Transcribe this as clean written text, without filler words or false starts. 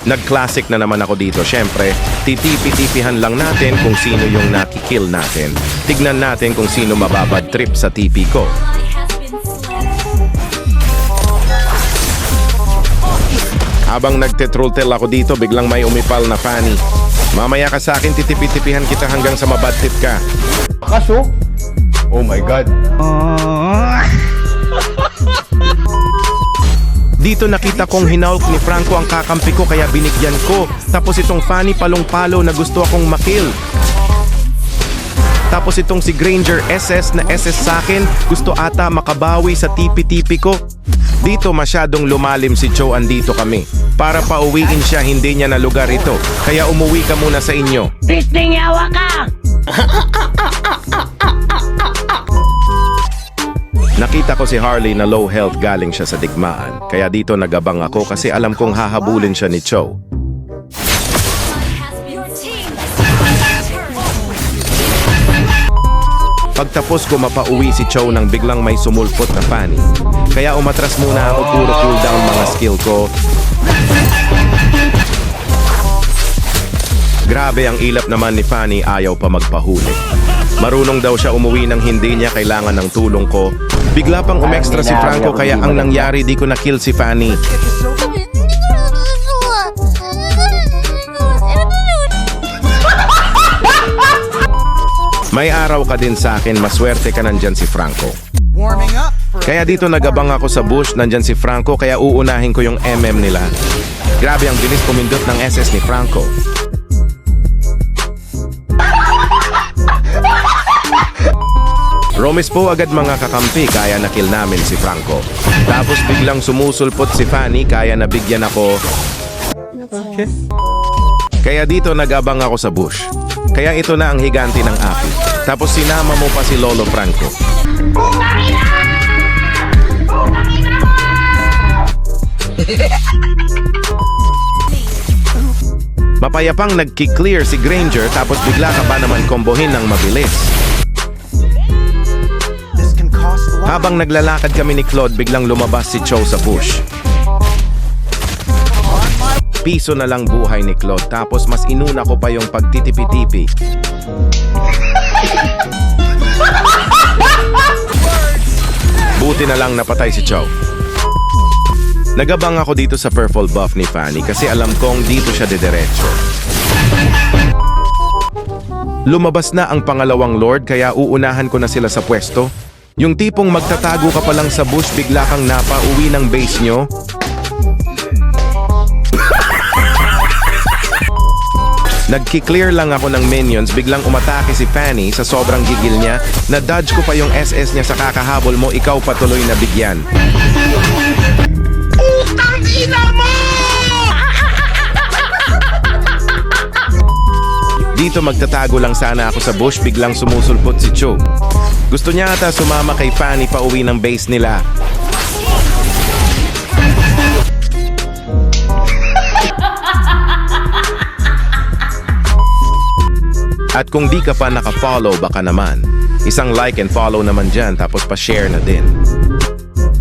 Nag-classic na naman ako dito. Siyempre, titipi-tipihan lang natin kung sino yung nakikill natin. Tignan natin kung sino mababad trip sa TP ko. Habang nagtetrultel ako dito, biglang may umipal na Fanny. Mamaya ka sa akin, titipi-tipihan kita hanggang sa mabad trip ka. Kaso? Oh my God. Dito nakita kong hinaulk ni Franco ang kakampi ko kaya binigyan ko. Tapos itong Fanny palong-palo na gusto akong makill. Tapos itong si Granger SS na SS sa akin, gusto ata makabawi sa tipi-tipi ko. Dito masyadong lumalim si Joe, andito kami. Para pauwiin siya, hindi niya na lugar ito. Kaya umuwi ka muna sa inyo. Pisting yawa ka! Nakita ko si Harley na low health galing siya sa digmaan. Kaya dito nagabang ako kasi alam kong hahabulin siya ni Cho. Pagtapos ko mapauwi si Cho nang biglang may sumulpot na Fanny. Kaya umatras muna ako, puro cooldown mga skill ko. Grabe ang ilap naman ni Fanny, ayaw pa magpahuli. Marunong daw siya umuwi nang hindi niya kailangan ng tulong ko. Bigla pang umextra si Franco kaya ang nangyari di ko na-kill si Fanny. May araw ka din sa akin, maswerte ka nandyan si Franco. Kaya dito nagabang ako sa bush, nandyan si Franco kaya uunahin ko yung MM nila. Grabe ang bilis pumindot ng SS ni Franco. Romis po agad mga kakampi, kaya na-kill namin si Franco. Tapos biglang sumusulpot si Fanny, kaya nabigyan ako. Kaya dito nagabang ako sa bush. Kaya ito na ang higanti ng api. Tapos sinama mo pa si Lolo Franco. Mapayapang nagki-clear si Granger tapos bigla ka ba naman kombohin ng mabilis. Habang naglalakad kami ni Claude, biglang lumabas si Cho sa bush. Piso na lang buhay ni Claude, tapos mas inuna ko pa yung pagtitipi-tipi. Buti na lang napatay si Cho. Nagabang ako dito sa purple buff ni Fanny kasi alam kong dito siya didiretso. Lumabas na ang pangalawang lord kaya uunahan ko na sila sa pwesto. Yung tipong magtatago ka pa lang sa bush, bigla kang napauwi ng base nyo. Nagki-clear lang ako ng minions, biglang umatake si Fanny sa sobrang gigil niya. Na-dodge ko pa yung SS niya sa kakahabol mo, ikaw patuloy na bigyan. Utang ina mo! Dito magtatago lang sana ako sa bush, biglang sumusulpot si Cho. Gusto niya ata sumama kay Fanny pa uwi ng base nila. At kung di ka pa naka-follow, baka naman isang like and follow naman dyan, tapos pa-share na din.